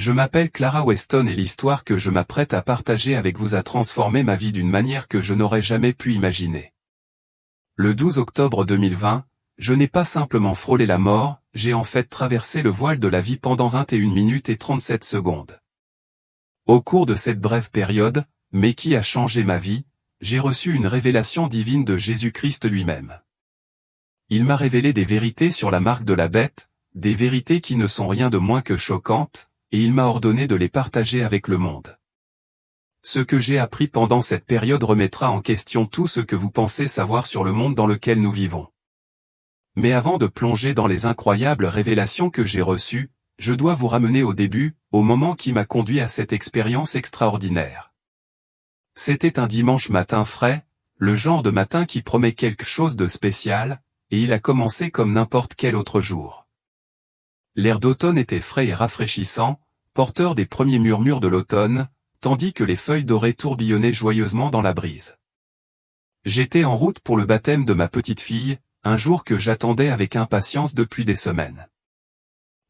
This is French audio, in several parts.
Je m'appelle Clara Weston et l'histoire que je m'apprête à partager avec vous a transformé ma vie d'une manière que je n'aurais jamais pu imaginer. Le 12 octobre 2020, je n'ai pas simplement frôlé la mort, j'ai en fait traversé le voile de la vie pendant 21 minutes et 37 secondes. Au cours de cette brève période, mais qui a changé ma vie, j'ai reçu une révélation divine de Jésus-Christ lui-même. Il m'a révélé des vérités sur la marque de la bête, des vérités qui ne sont rien de moins que choquantes, et il m'a ordonné de les partager avec le monde. Ce que j'ai appris pendant cette période remettra en question tout ce que vous pensez savoir sur le monde dans lequel nous vivons. Mais avant de plonger dans les incroyables révélations que j'ai reçues, je dois vous ramener au début, au moment qui m'a conduit à cette expérience extraordinaire. C'était un dimanche matin frais, le genre de matin qui promet quelque chose de spécial, et il a commencé comme n'importe quel autre jour. L'air d'automne était frais et rafraîchissant, porteur des premiers murmures de l'automne, tandis que les feuilles dorées tourbillonnaient joyeusement dans la brise. J'étais en route pour le baptême de ma petite fille, un jour que j'attendais avec impatience depuis des semaines.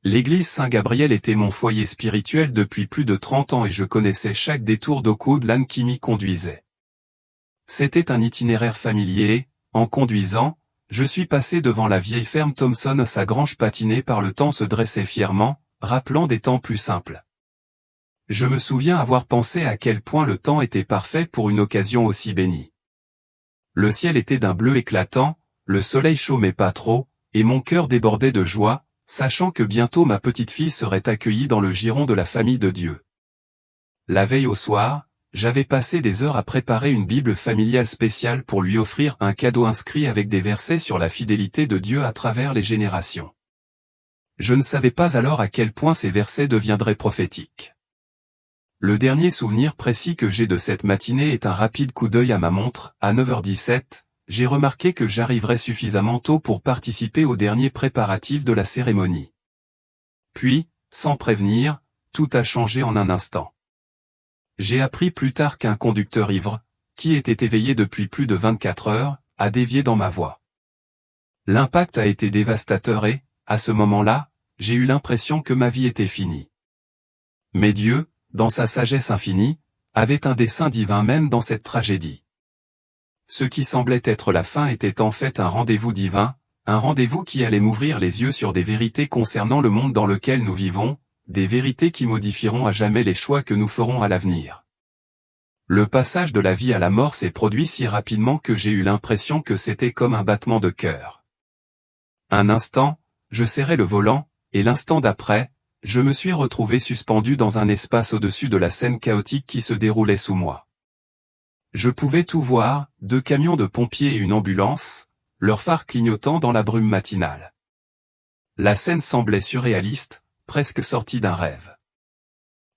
L'église Saint-Gabriel était mon foyer spirituel depuis plus de 30 ans et je connaissais chaque détour d'au coude l'âne qui m'y conduisait. C'était un itinéraire familier, en conduisant, je suis passé devant la vieille ferme Thompson, sa grange patinée par le temps se dressait fièrement, rappelant des temps plus simples. Je me souviens avoir pensé à quel point le temps était parfait pour une occasion aussi bénie. Le ciel était d'un bleu éclatant, le soleil chaud mais pas trop, et mon cœur débordait de joie, sachant que bientôt ma petite fille serait accueillie dans le giron de la famille de Dieu. La veille au soir, j'avais passé des heures à préparer une Bible familiale spéciale pour lui offrir un cadeau inscrit avec des versets sur la fidélité de Dieu à travers les générations. Je ne savais pas alors à quel point ces versets deviendraient prophétiques. Le dernier souvenir précis que j'ai de cette matinée est un rapide coup d'œil à ma montre, à 9h17, j'ai remarqué que j'arriverais suffisamment tôt pour participer aux derniers préparatifs de la cérémonie. Puis, sans prévenir, tout a changé en un instant. J'ai appris plus tard qu'un conducteur ivre, qui était éveillé depuis plus de 24 heures, a dévié dans ma voie. L'impact a été dévastateur et, à ce moment-là, j'ai eu l'impression que ma vie était finie. Mais Dieu, dans sa sagesse infinie, avait un dessein divin même dans cette tragédie. Ce qui semblait être la fin était en fait un rendez-vous divin, un rendez-vous qui allait m'ouvrir les yeux sur des vérités concernant le monde dans lequel nous vivons, des vérités qui modifieront à jamais les choix que nous ferons à l'avenir. Le passage de la vie à la mort s'est produit si rapidement que j'ai eu l'impression que c'était comme un battement de cœur. Un instant, je serrais le volant, et l'instant d'après, je me suis retrouvé suspendu dans un espace au-dessus de la scène chaotique qui se déroulait sous moi. Je pouvais tout voir, 2 camions de pompiers et une ambulance, leurs phares clignotant dans la brume matinale. La scène semblait surréaliste, presque sortie d'un rêve.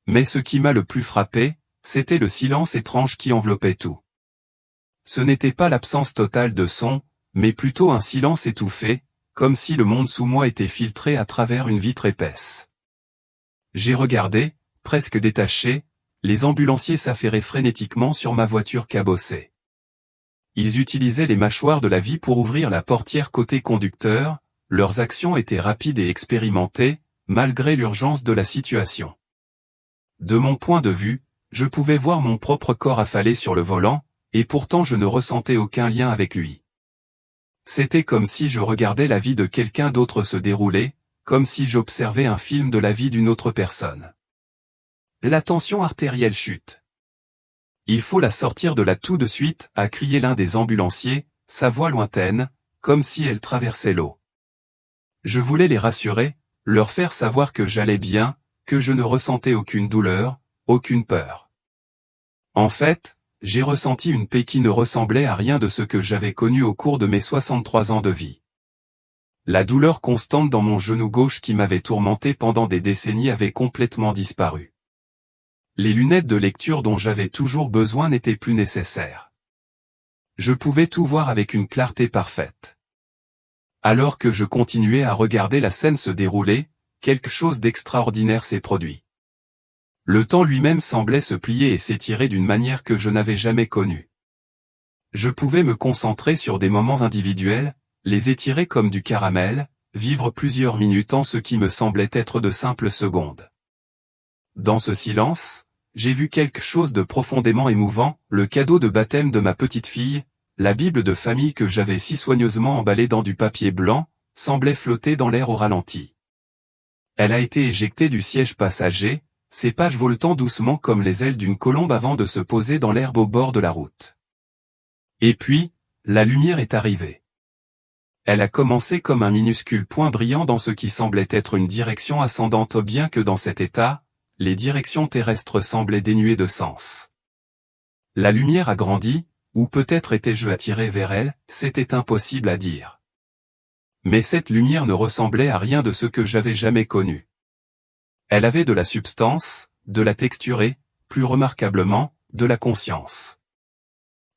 Mais ce qui m'a le plus frappé, c'était le silence étrange qui enveloppait tout. Ce n'était pas l'absence totale de son, mais plutôt un silence étouffé, comme si le monde sous moi était filtré à travers une vitre épaisse. J'ai regardé, presque détaché, les ambulanciers s'affairer frénétiquement sur ma voiture cabossée. Ils utilisaient les mâchoires de la vie pour ouvrir la portière côté conducteur, leurs actions étaient rapides et expérimentées, malgré l'urgence de la situation. De mon point de vue, je pouvais voir mon propre corps affalé sur le volant, et pourtant je ne ressentais aucun lien avec lui. C'était comme si je regardais la vie de quelqu'un d'autre se dérouler, comme si j'observais un film de la vie d'une autre personne. La tension artérielle chute. Il faut la sortir de là tout de suite, a crié l'un des ambulanciers, sa voix lointaine, comme si elle traversait l'eau. Je voulais les rassurer, leur faire savoir que j'allais bien, que je ne ressentais aucune douleur, aucune peur. En fait, j'ai ressenti une paix qui ne ressemblait à rien de ce que j'avais connu au cours de mes 63 ans de vie. La douleur constante dans mon genou gauche qui m'avait tourmenté pendant des décennies avait complètement disparu. Les lunettes de lecture dont j'avais toujours besoin n'étaient plus nécessaires. Je pouvais tout voir avec une clarté parfaite. Alors que je continuais à regarder la scène se dérouler, quelque chose d'extraordinaire s'est produit. Le temps lui-même semblait se plier et s'étirer d'une manière que je n'avais jamais connue. Je pouvais me concentrer sur des moments individuels, les étirer comme du caramel, vivre plusieurs minutes en ce qui me semblait être de simples secondes. dans ce silence, j'ai vu quelque chose de profondément émouvant, le cadeau de baptême de ma petite fille, la Bible de famille que j'avais si soigneusement emballée dans du papier blanc, semblait flotter dans l'air au ralenti. Elle a été éjectée du siège passager, ses pages voletant doucement comme les ailes d'une colombe avant de se poser dans l'herbe au bord de la route. Et puis, la lumière est arrivée. Elle a commencé comme un minuscule point brillant dans ce qui semblait être une direction ascendante bien que dans cet état, les directions terrestres semblaient dénuées de sens. La lumière a grandi, ou peut-être étais-je attiré vers elle, c'était impossible à dire. Mais cette lumière ne ressemblait à rien de ce que j'avais jamais connu. Elle avait de la substance, de la texture et, plus remarquablement, de la conscience.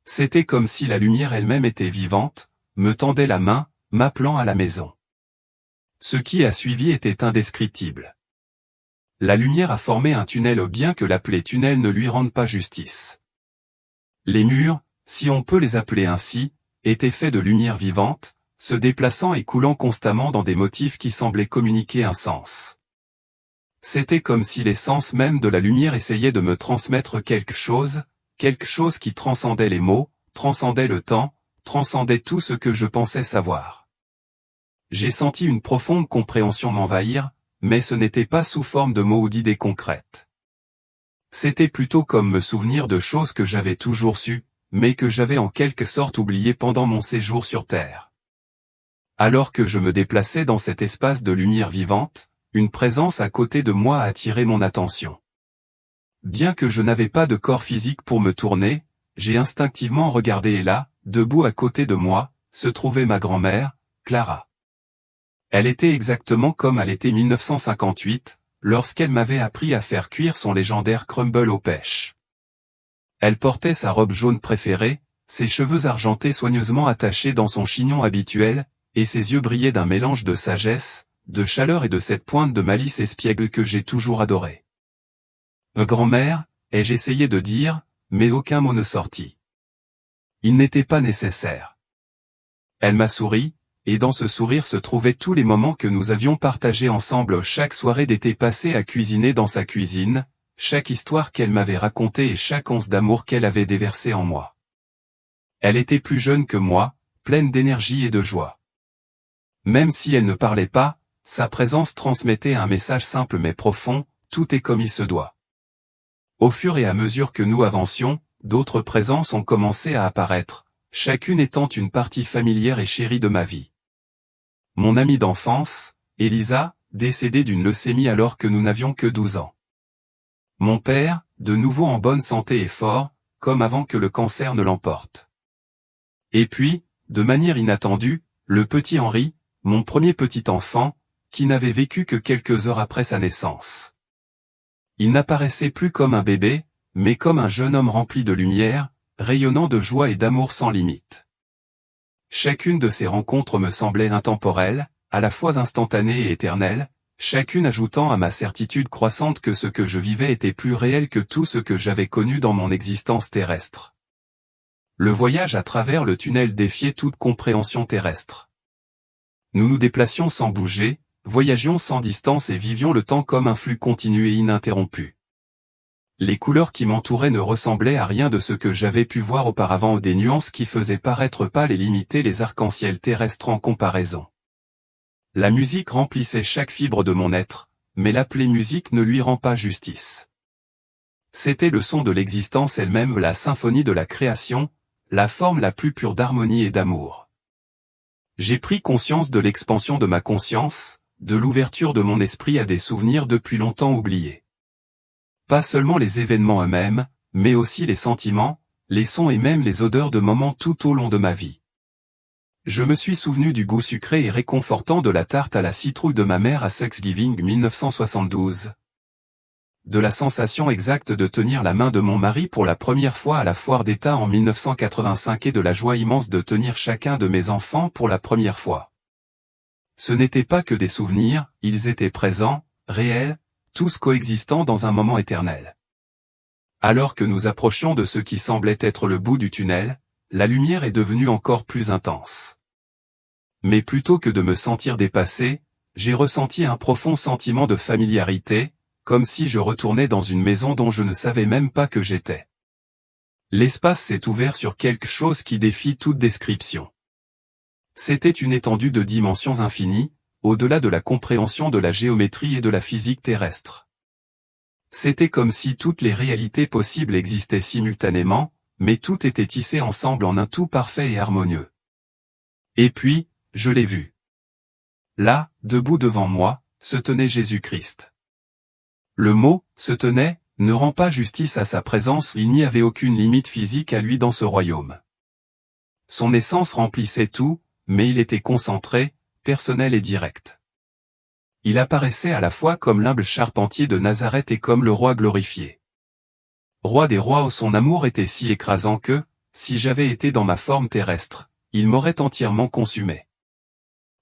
C'était comme si la lumière elle-même était vivante, me tendait la main, m'appelant à la maison. Ce qui a suivi était indescriptible. La lumière a formé un tunnel bien que l'appeler tunnel ne lui rende pas justice. Les murs, si on peut les appeler ainsi, étaient faits de lumière vivante, se déplaçant et coulant constamment dans des motifs qui semblaient communiquer un sens. C'était comme si l'essence même de la lumière essayait de me transmettre quelque chose qui transcendait les mots, transcendait le temps, transcendait tout ce que je pensais savoir. J'ai senti une profonde compréhension m'envahir, mais ce n'était pas sous forme de mots ou d'idées concrètes. C'était plutôt comme me souvenir de choses que j'avais toujours sues, mais que j'avais en quelque sorte oubliées pendant mon séjour sur Terre. Alors que je me déplaçais dans cet espace de lumière vivante, une présence à côté de moi a attiré mon attention. Bien que je n'avais pas de corps physique pour me tourner, j'ai instinctivement regardé et là, debout à côté de moi, se trouvait ma grand-mère, Clara. Elle était exactement comme à l'été 1958, lorsqu'elle m'avait appris à faire cuire son légendaire crumble aux pêches. Elle portait sa robe jaune préférée, ses cheveux argentés soigneusement attachés dans son chignon habituel, et ses yeux brillaient d'un mélange de sagesse, de chaleur et de cette pointe de malice espiègle que j'ai toujours adorée. « Grand-mère » ai-je essayé de dire, mais aucun mot ne sortit. Il n'était pas nécessaire. Elle m'a souri, et dans ce sourire se trouvaient tous les moments que nous avions partagés ensemble chaque soirée d'été passée à cuisiner dans sa cuisine, chaque histoire qu'elle m'avait racontée et chaque once d'amour qu'elle avait déversé en moi. Elle était plus jeune que moi, pleine d'énergie et de joie. Même si elle ne parlait pas, sa présence transmettait un message simple mais profond, tout est comme il se doit. Au fur et à mesure que nous avancions, d'autres présences ont commencé à apparaître, chacune étant une partie familière et chérie de ma vie. Mon amie d'enfance, Elisa, décédée d'une leucémie alors que nous n'avions que 12 ans. Mon père, de nouveau en bonne santé et fort, comme avant que le cancer ne l'emporte. Et puis, de manière inattendue, le petit Henri, mon premier petit enfant, qui n'avait vécu que quelques heures après sa naissance. Il n'apparaissait plus comme un bébé, mais comme un jeune homme rempli de lumière, rayonnant de joie et d'amour sans limite. Chacune de ces rencontres me semblait intemporelle, à la fois instantanée et éternelle, chacune ajoutant à ma certitude croissante que ce que je vivais était plus réel que tout ce que j'avais connu dans mon existence terrestre. Le voyage à travers le tunnel défiait toute compréhension terrestre. Nous nous déplacions sans bouger, voyagions sans distance et vivions le temps comme un flux continu et ininterrompu. Les couleurs qui m'entouraient ne ressemblaient à rien de ce que j'avais pu voir auparavant ou des nuances qui faisaient paraître pâles et limiter les arcs-en-ciel terrestres en comparaison. La musique remplissait chaque fibre de mon être, mais l'appeler musique ne lui rend pas justice. C'était le son de l'existence elle-même, la symphonie de la création, la forme la plus pure d'harmonie et d'amour. J'ai pris conscience de l'expansion de ma conscience, de l'ouverture de mon esprit à des souvenirs depuis longtemps oubliés. Pas seulement les événements eux-mêmes, mais aussi les sentiments, les sons et même les odeurs de moments tout au long de ma vie. Je me suis souvenu du goût sucré et réconfortant de la tarte à la citrouille de ma mère à Thanksgiving 1972. De la sensation exacte de tenir la main de mon mari pour la première fois à la foire d'État en 1985 et de la joie immense de tenir chacun de mes enfants pour la première fois. Ce n'étaient pas que des souvenirs, ils étaient présents, réels, tous coexistant dans un moment éternel. Alors que nous approchions de ce qui semblait être le bout du tunnel, la lumière est devenue encore plus intense. Mais plutôt que de me sentir dépassé, j'ai ressenti un profond sentiment de familiarité, comme si je retournais dans une maison dont je ne savais même pas que j'étais. L'espace s'est ouvert sur quelque chose qui défie toute description. C'était une étendue de dimensions infinies, au-delà de la compréhension de la géométrie et de la physique terrestre. C'était comme si toutes les réalités possibles existaient simultanément, mais tout était tissé ensemble en un tout parfait et harmonieux. Et puis, je l'ai vu. Là, debout devant moi, se tenait Jésus-Christ. Le mot « se tenait » ne rend pas justice à sa présence, il n'y avait aucune limite physique à lui dans ce royaume. Son essence remplissait tout, mais il était concentré, personnel et direct. Il apparaissait à la fois comme l'humble charpentier de Nazareth et comme le roi glorifié. Roi des rois, où son amour était si écrasant que, si j'avais été dans ma forme terrestre, il m'aurait entièrement consumé.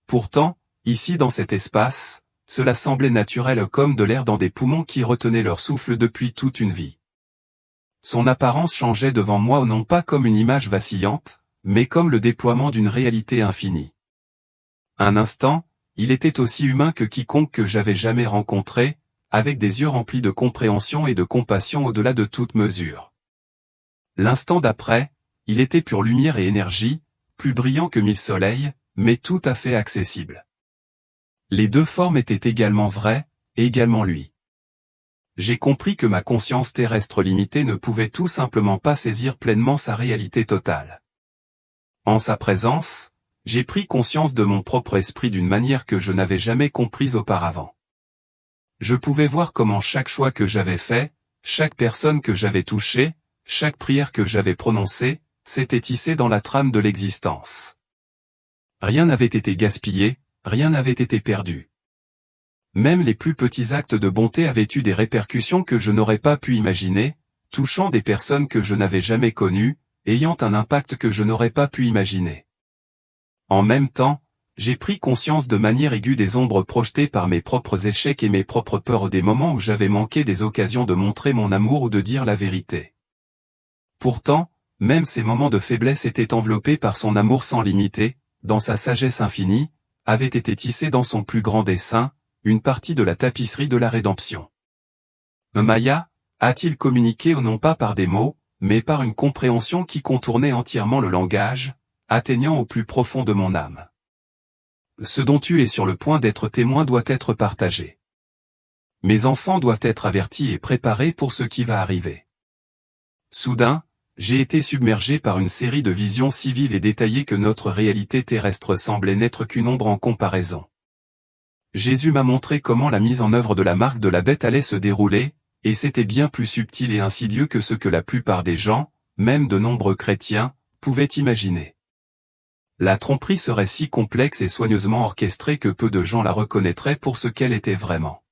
Pourtant, ici dans cet espace, cela semblait naturel comme de l'air dans des poumons qui retenaient leur souffle depuis toute une vie. Son apparence changeait devant moi non pas comme une image vacillante, mais comme le déploiement d'une réalité infinie. Un instant, il était aussi humain que quiconque que j'avais jamais rencontré, avec des yeux remplis de compréhension et de compassion au-delà de toute mesure. L'instant d'après, il était pure lumière et énergie, plus brillant que 1000 soleils, mais tout à fait accessible. Les deux formes étaient également vraies, et également lui. J'ai compris que ma conscience terrestre limitée ne pouvait tout simplement pas saisir pleinement sa réalité totale. En sa présence, j'ai pris conscience de mon propre esprit d'une manière que je n'avais jamais comprise auparavant. Je pouvais voir comment chaque choix que j'avais fait, chaque personne que j'avais touchée, chaque prière que j'avais prononcée, s'était tissé dans la trame de l'existence. Rien n'avait été gaspillé, rien n'avait été perdu. Même les plus petits actes de bonté avaient eu des répercussions que je n'aurais pas pu imaginer, touchant des personnes que je n'avais jamais connues, ayant un impact que je n'aurais pas pu imaginer. En même temps, j'ai pris conscience de manière aiguë des ombres projetées par mes propres échecs et mes propres peurs des moments où j'avais manqué des occasions de montrer mon amour ou de dire la vérité. Pourtant, même ces moments de faiblesse étaient enveloppés par son amour sans limiter, dans sa sagesse infinie, avait été tissé dans son plus grand dessein, une partie de la tapisserie de la rédemption. Maya a-t-il communiqué non pas par des mots, mais par une compréhension qui contournait entièrement le langage, atteignant au plus profond de mon âme. Ce dont tu es sur le point d'être témoin doit être partagé. Mes enfants doivent être avertis et préparés pour ce qui va arriver. Soudain, j'ai été submergé par une série de visions si vives et détaillées que notre réalité terrestre semblait n'être qu'une ombre en comparaison. Jésus m'a montré comment la mise en œuvre de la marque de la bête allait se dérouler, et c'était bien plus subtil et insidieux que ce que la plupart des gens, même de nombreux chrétiens, pouvaient imaginer. La tromperie serait si complexe et soigneusement orchestrée que peu de gens la reconnaîtraient pour ce qu'elle était vraiment.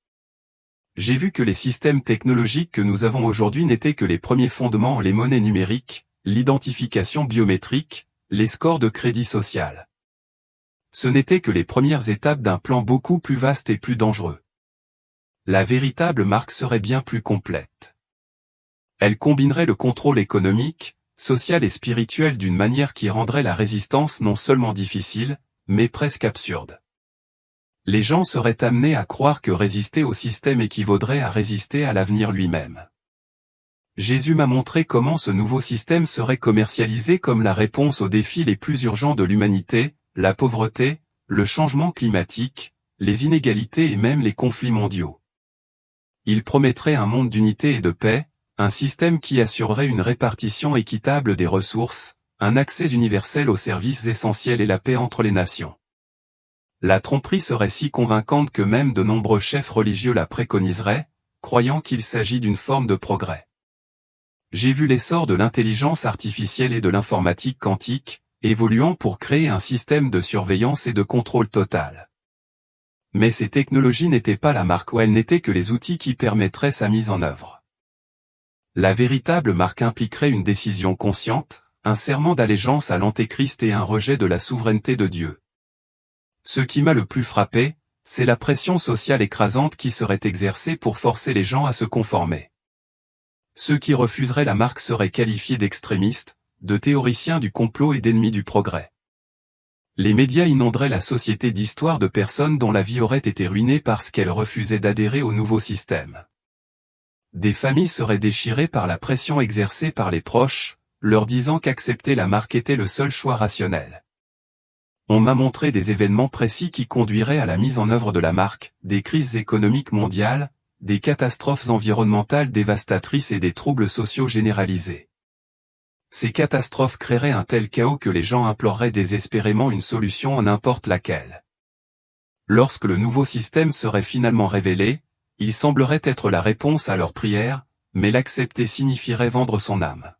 J'ai vu que les systèmes technologiques que nous avons aujourd'hui n'étaient que les premiers fondements, les monnaies numériques, l'identification biométrique, les scores de crédit social. Ce n'étaient que les premières étapes d'un plan beaucoup plus vaste et plus dangereux. La véritable marque serait bien plus complète. Elle combinerait le contrôle économique, social et spirituel d'une manière qui rendrait la résistance non seulement difficile, mais presque absurde. Les gens seraient amenés à croire que résister au système équivaudrait à résister à l'avenir lui-même. Jésus m'a montré comment ce nouveau système serait commercialisé comme la réponse aux défis les plus urgents de l'humanité, la pauvreté, le changement climatique, les inégalités et même les conflits mondiaux. Il promettrait un monde d'unité et de paix, un système qui assurerait une répartition équitable des ressources, un accès universel aux services essentiels et la paix entre les nations. La tromperie serait si convaincante que même de nombreux chefs religieux la préconiseraient, croyant qu'il s'agit d'une forme de progrès. J'ai vu l'essor de l'intelligence artificielle et de l'informatique quantique, évoluant pour créer un système de surveillance et de contrôle total. Mais ces technologies n'étaient pas la marque, ou elles n'étaient que les outils qui permettraient sa mise en œuvre. La véritable marque impliquerait une décision consciente, un serment d'allégeance à l'antéchrist et un rejet de la souveraineté de Dieu. Ce qui m'a le plus frappé, c'est la pression sociale écrasante qui serait exercée pour forcer les gens à se conformer. Ceux qui refuseraient la marque seraient qualifiés d'extrémistes, de théoriciens du complot et d'ennemis du progrès. Les médias inonderaient la société d'histoires de personnes dont la vie aurait été ruinée parce qu'elles refusaient d'adhérer au nouveau système. Des familles seraient déchirées par la pression exercée par les proches, leur disant qu'accepter la marque était le seul choix rationnel. On m'a montré des événements précis qui conduiraient à la mise en œuvre de la marque, des crises économiques mondiales, des catastrophes environnementales dévastatrices et des troubles sociaux généralisés. Ces catastrophes créeraient un tel chaos que les gens imploreraient désespérément une solution en n'importe laquelle. Lorsque le nouveau système serait finalement révélé, il semblerait être la réponse à leurs prières, mais l'accepter signifierait vendre son âme.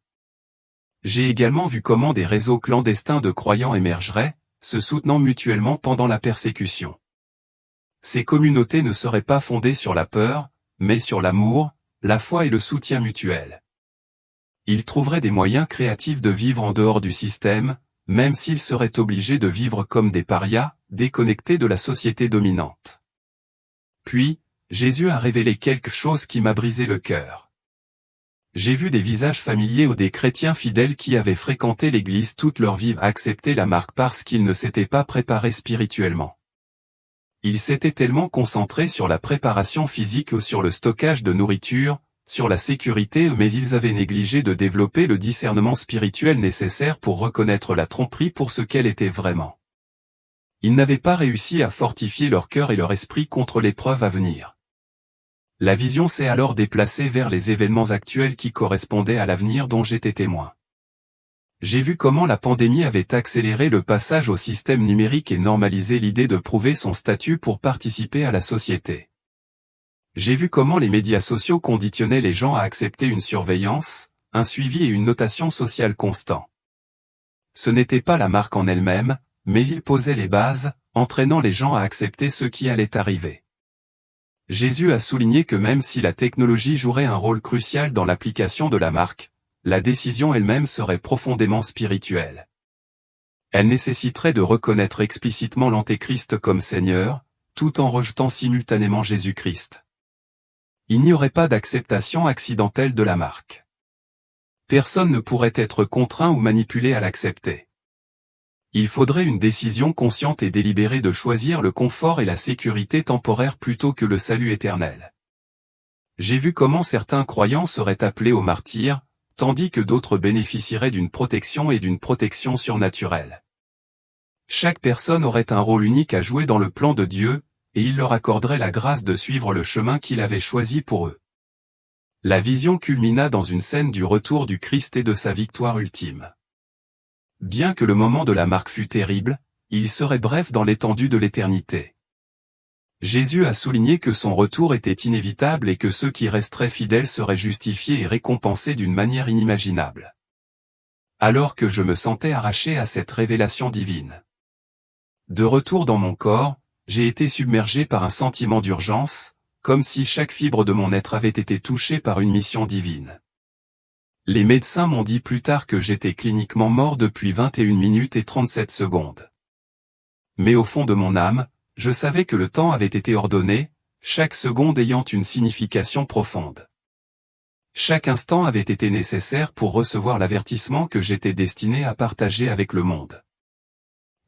J'ai également vu comment des réseaux clandestins de croyants émergeraient, se soutenant mutuellement pendant la persécution. Ces communautés ne seraient pas fondées sur la peur, mais sur l'amour, la foi et le soutien mutuel. Ils trouveraient des moyens créatifs de vivre en dehors du système, même s'ils seraient obligés de vivre comme des parias, déconnectés de la société dominante. Puis, Jésus a révélé quelque chose qui m'a brisé le cœur. J'ai vu des visages familiers ou des chrétiens fidèles qui avaient fréquenté l'église toute leur vie accepter la marque parce qu'ils ne s'étaient pas préparés spirituellement. Ils s'étaient tellement concentrés sur la préparation physique ou sur le stockage de nourriture, sur la sécurité, mais ils avaient négligé de développer le discernement spirituel nécessaire pour reconnaître la tromperie pour ce qu'elle était vraiment. Ils n'avaient pas réussi à fortifier leur cœur et leur esprit contre l'épreuve à venir. La vision s'est alors déplacée vers les événements actuels qui correspondaient à l'avenir dont j'étais témoin. J'ai vu comment la pandémie avait accéléré le passage au système numérique et normalisé l'idée de prouver son statut pour participer à la société. J'ai vu comment les médias sociaux conditionnaient les gens à accepter une surveillance, un suivi et une notation sociale constant. Ce n'était pas la marque en elle-même, mais il posait les bases, entraînant les gens à accepter ce qui allait arriver. Jésus a souligné que même si la technologie jouerait un rôle crucial dans l'application de la marque, la décision elle-même serait profondément spirituelle. Elle nécessiterait de reconnaître explicitement l'Antéchrist comme Seigneur, tout en rejetant simultanément Jésus-Christ. Il n'y aurait pas d'acceptation accidentelle de la marque. Personne ne pourrait être contraint ou manipulé à l'accepter. Il faudrait une décision consciente et délibérée de choisir le confort et la sécurité temporaire plutôt que le salut éternel. J'ai vu comment certains croyants seraient appelés au martyre, tandis que d'autres bénéficieraient d'une protection et d'une protection surnaturelle. Chaque personne aurait un rôle unique à jouer dans le plan de Dieu, et il leur accorderait la grâce de suivre le chemin qu'il avait choisi pour eux. La vision culmina dans une scène du retour du Christ et de sa victoire ultime. Bien que le moment de la marque fût terrible, il serait bref dans l'étendue de l'éternité. Jésus a souligné que son retour était inévitable et que ceux qui resteraient fidèles seraient justifiés et récompensés d'une manière inimaginable. Alors que je me sentais arraché à cette révélation divine. De retour dans mon corps, j'ai été submergé par un sentiment d'urgence, comme si chaque fibre de mon être avait été touchée par une mission divine. Les médecins m'ont dit plus tard que j'étais cliniquement mort depuis 21 minutes et 37 secondes. Mais au fond de mon âme, je savais que le temps avait été ordonné, chaque seconde ayant une signification profonde. Chaque instant avait été nécessaire pour recevoir l'avertissement que j'étais destiné à partager avec le monde.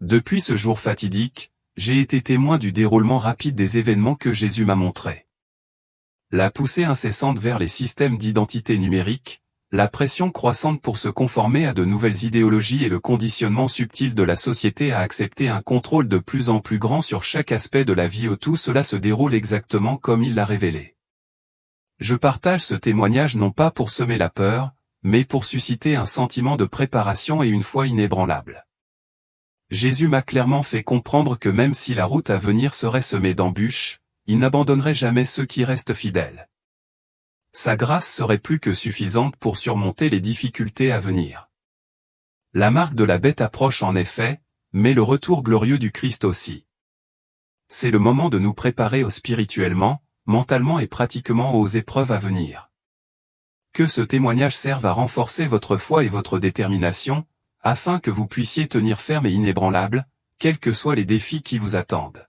Depuis ce jour fatidique, j'ai été témoin du déroulement rapide des événements que Jésus m'a montrés. La poussée incessante vers les systèmes d'identité numérique, la pression croissante pour se conformer à de nouvelles idéologies et le conditionnement subtil de la société à accepter un contrôle de plus en plus grand sur chaque aspect de la vie, tout cela se déroule exactement comme il l'a révélé. Je partage ce témoignage non pas pour semer la peur, mais pour susciter un sentiment de préparation et une foi inébranlable. Jésus m'a clairement fait comprendre que même si la route à venir serait semée d'embûches, il n'abandonnerait jamais ceux qui restent fidèles. Sa grâce serait plus que suffisante pour surmonter les difficultés à venir. La marque de la bête approche en effet, mais le retour glorieux du Christ aussi. C'est le moment de nous préparer spirituellement, mentalement et pratiquement aux épreuves à venir. Que ce témoignage serve à renforcer votre foi et votre détermination, afin que vous puissiez tenir ferme et inébranlable, quels que soient les défis qui vous attendent.